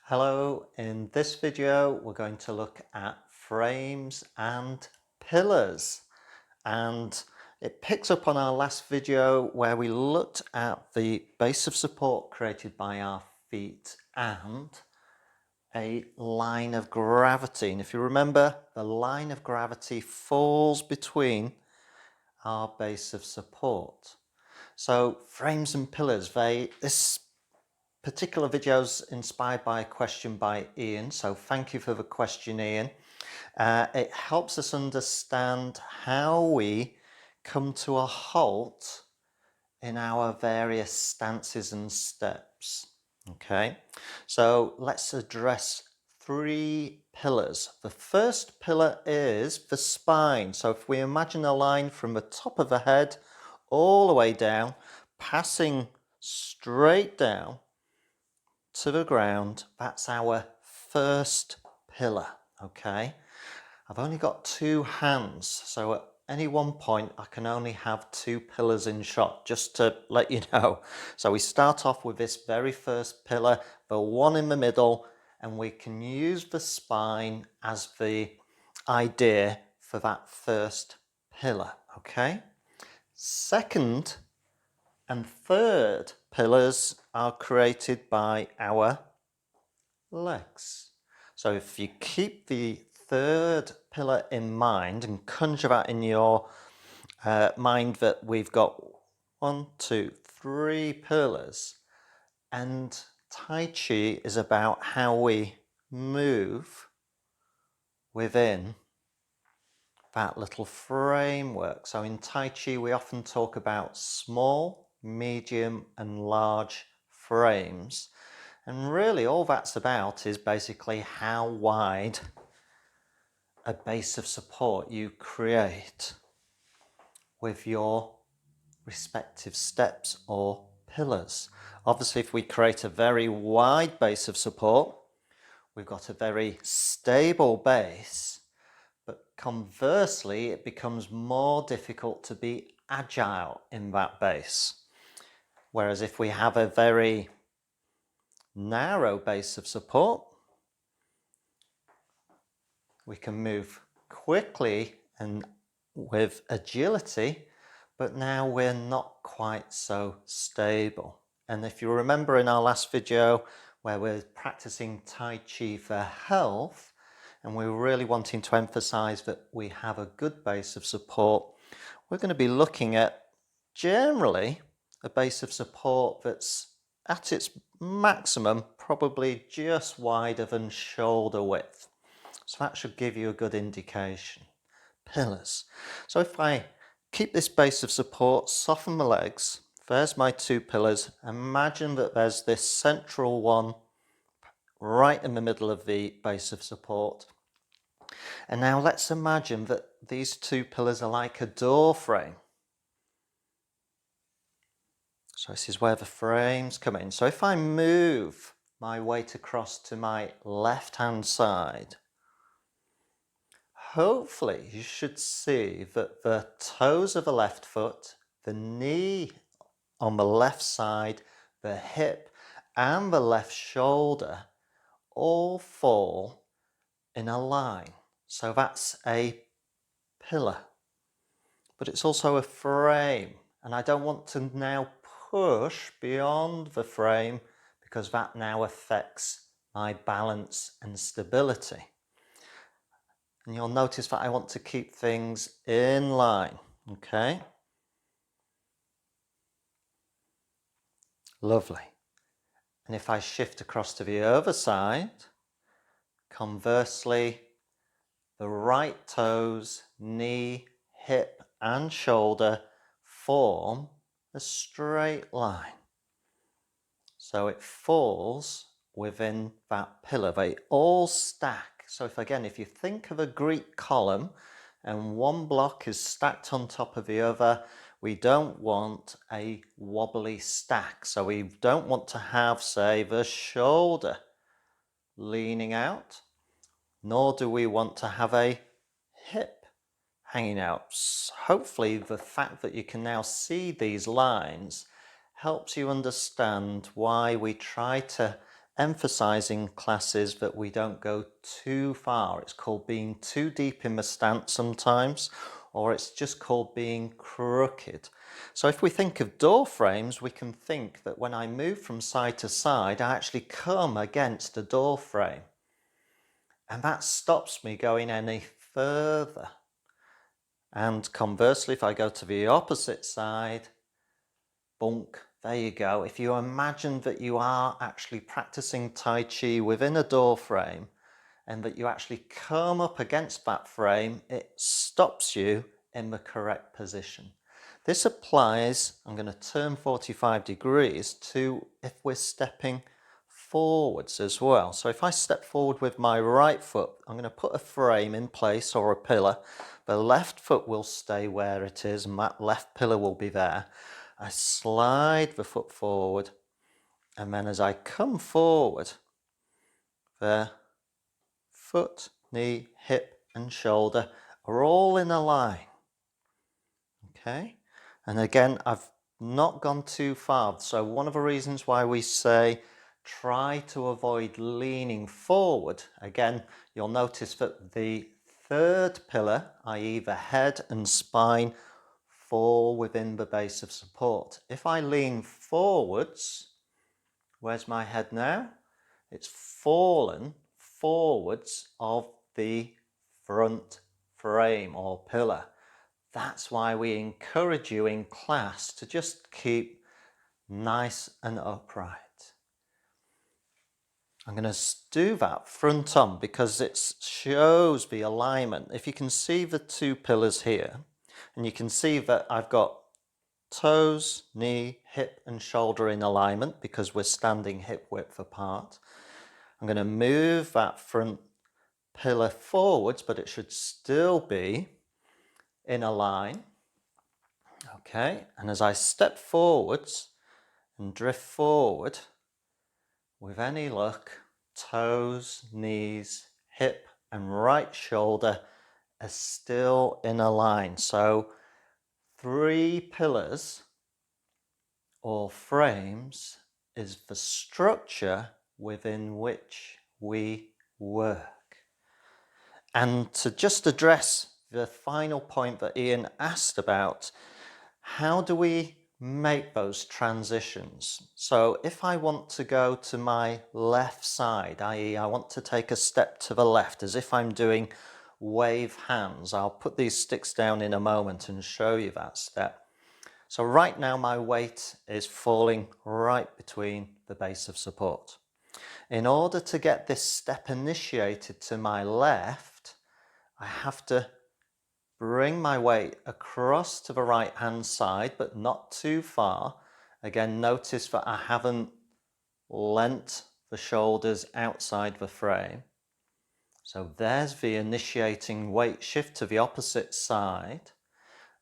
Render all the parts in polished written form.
Hello, in this video we're going to look at frames and pillars, and it picks up on our last video where we looked at the base of support created by our feet and a line of gravity. And if you remember, the line of gravity falls between our base of support. So frames and pillars, this particular video's inspired by a question by Ian, so thank you for the question, Ian. It helps us understand how we come to a halt in our various stances and steps. Okay, so let's address three pillars. The first pillar is the spine. So if we imagine a line from the top of the head all the way down, passing straight down to the ground, that's our first pillar. Okay, I've only got two hands, so at any one point I can only have two pillars in shot, just to let you know. So we start off with this very first pillar, the one in the middle, and we can use the spine as the idea for that first pillar. Okay, second and third pillars are created by our legs. So if you keep the third pillar in mind and conjure that in your mind, that we've got 1, 2, 3 pillars, and Tai Chi is about how we move within that little framework. So in Tai Chi we often talk about small, medium and large frames, and really all that's about is basically how wide a base of support you create with your respective steps or pillars. Obviously, if we create a very wide base of support, we've got a very stable base, but conversely, it becomes more difficult to be agile in that base. Whereas if we have a very narrow base of support, we can move quickly and with agility, but now we're not quite so stable. And if you remember in our last video where we're practicing Tai Chi for health, and we're really wanting to emphasize that we have a good base of support, we're going to be looking at generally a base of support that's at its maximum, probably just wider than shoulder width. So that should give you a good indication. Pillars. So if I keep this base of support, soften the legs, there's my two pillars. Imagine that there's this central one right in the middle of the base of support. And now let's imagine that these two pillars are like a door frame. So this is where the frames come in. So if I move my weight across to my left hand side, hopefully you should see that the toes of the left foot, the knee on the left side, the hip and the left shoulder all fall in a line. So that's a pillar, but it's also a frame, and I don't want to now push beyond the frame because that now affects my balance and stability. And you'll notice that I want to keep things in line. Okay, lovely. And if I shift across to the other side, conversely, the right toes, knee, hip and shoulder form a straight line. So it falls within that pillar. They all stack. So if you think of a Greek column and one block is stacked on top of the other, we don't want a wobbly stack. So we don't want to have, say, the shoulder leaning out, nor do we want to have a hip hanging out. Hopefully the fact that you can now see these lines helps you understand why we try to emphasizing classes that we don't go too far. It's called being too deep in the stance sometimes, or it's just called being crooked. So if we think of door frames, we can think that when I move from side to side, I actually come against a door frame. And that stops me going any further. And conversely, if I go to the opposite side, bunk, there you go. If you imagine that you are actually practicing Tai Chi within a door frame and that you actually come up against that frame, it stops you in the correct position. This applies, I'm going to turn 45 degrees, to if we're stepping forwards as well. So if I step forward with my right foot, I'm going to put a frame in place or a pillar. The left foot will stay where it is and that left pillar will be there. I slide the foot forward, and then as I come forward, the foot, knee, hip and shoulder are all in a line. Okay, and again, I've not gone too far. So one of the reasons why we say try to avoid leaning forward, again, you'll notice that the third pillar, i.e. the head and spine, fall within the base of support. If I lean forwards, where's my head now? It's fallen forwards of the front frame or pillar. That's why we encourage you in class to just keep nice and upright. I'm going to do that front on because it shows the alignment. If you can see the two pillars here, and you can see that I've got toes, knee, hip and shoulder in alignment because we're standing hip width apart. I'm going to move that front pillar forwards, but it should still be in a line. Okay, and as I step forwards and drift forward, with any luck, toes, knees, hip and right shoulder are still in a line. So 3 pillars or frames is the structure within which we work. And to just address the final point that Ian asked about, how do we make those transitions? So if I want to go to my left side, i.e. I want to take a step to the left as if I'm doing wave hands, I'll put these sticks down in a moment and show you that step. So right now my weight is falling right between the base of support. In order to get this step initiated to my left, I have to bring my weight across to the right hand side, but not too far. Again, notice that I haven't lent the shoulders outside the frame. So there's the initiating weight shift to the opposite side.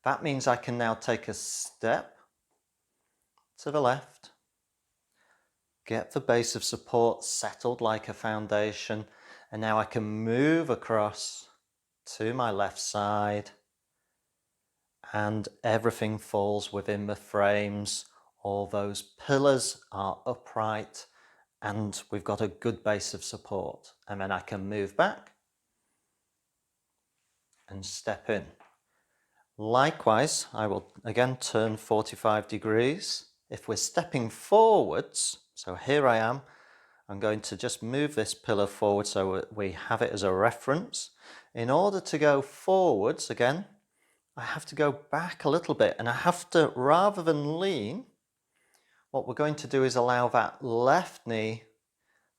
That means I can now take a step to the left, get the base of support settled like a foundation, and now I can move across to my left side and everything falls within the frames. All those pillars are upright and we've got a good base of support. And then I can move back and step in. Likewise, I will again turn 45 degrees. If we're stepping forwards, so here I am, I'm going to just move this pillar forward so we have it as a reference. In order to go forwards again, I have to go back a little bit and I have to, rather than lean, what we're going to do is allow that left knee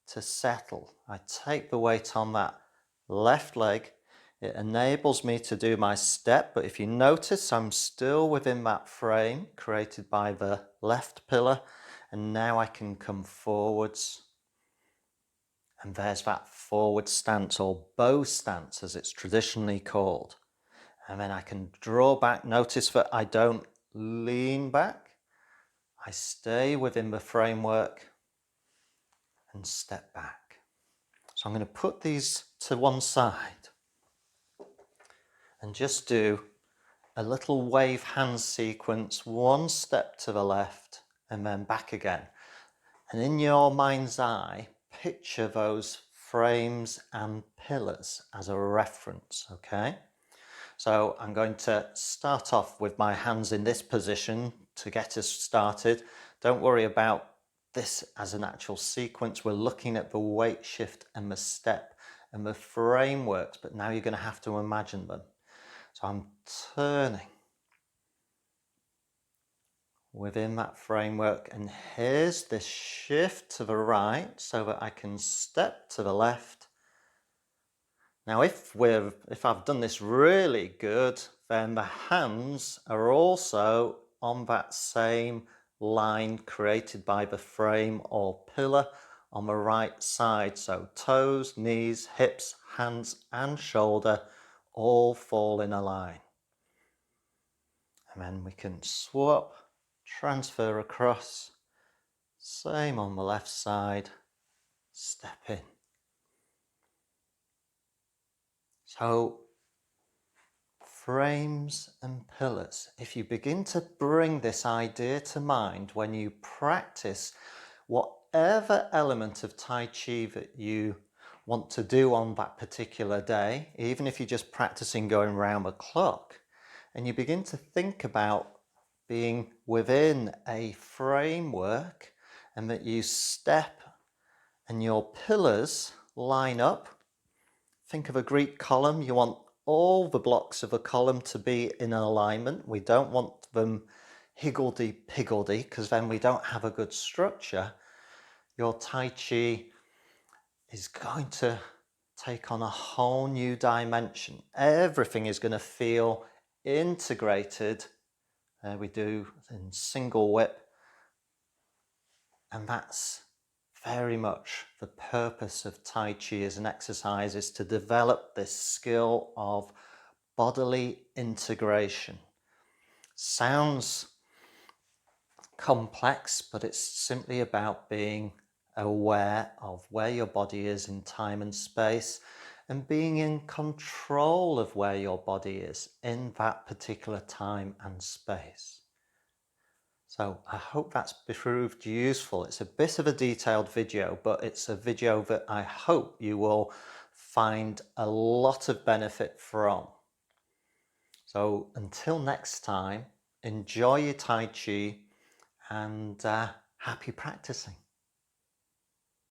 to settle. I take the weight on that left leg. It enables me to do my step, but if you notice, I'm still within that frame created by the left pillar, and now I can come forwards. And there's that forward stance, or bow stance as it's traditionally called. And then I can draw back. Notice that I don't lean back. I stay within the framework and step back. So I'm going to put these to one side and just do a little wave hand sequence, one step to the left and then back again. And in your mind's eye, picture those frames and pillars as a reference, okay? So I'm going to start off with my hands in this position to get us started. Don't worry about this as an actual sequence. We're looking at the weight shift and the step and the frameworks, but now you're going to have to imagine them. So I'm turning within that framework, and here's this shift to the right so that I can step to the left. Now if I've done this really good, then the hands are also on that same line created by the frame or pillar on the right side. So toes, knees, hips, hands and shoulder all fall in a line. And then we can swap, transfer across, same on the left side, step in. So frames and pillars. If you begin to bring this idea to mind when you practice whatever element of Tai Chi that you want to do on that particular day, even if you're just practicing going round the clock, and you begin to think about being within a framework and that you step and your pillars line up. Think of a Greek column. You want all the blocks of a column to be in alignment. We don't want them higgledy-piggledy because then we don't have a good structure. Your Tai Chi is going to take on a whole new dimension. Everything is going to feel integrated. We do in single whip, and that's very much the purpose of Tai Chi as an exercise, is to develop this skill of bodily integration. Sounds complex, but it's simply about being aware of where your body is in time and space and being in control of where your body is in that particular time and space. So I hope that's proved useful. It's a bit of a detailed video, but it's a video that I hope you will find a lot of benefit from. So until next time, enjoy your Tai Chi and happy practicing.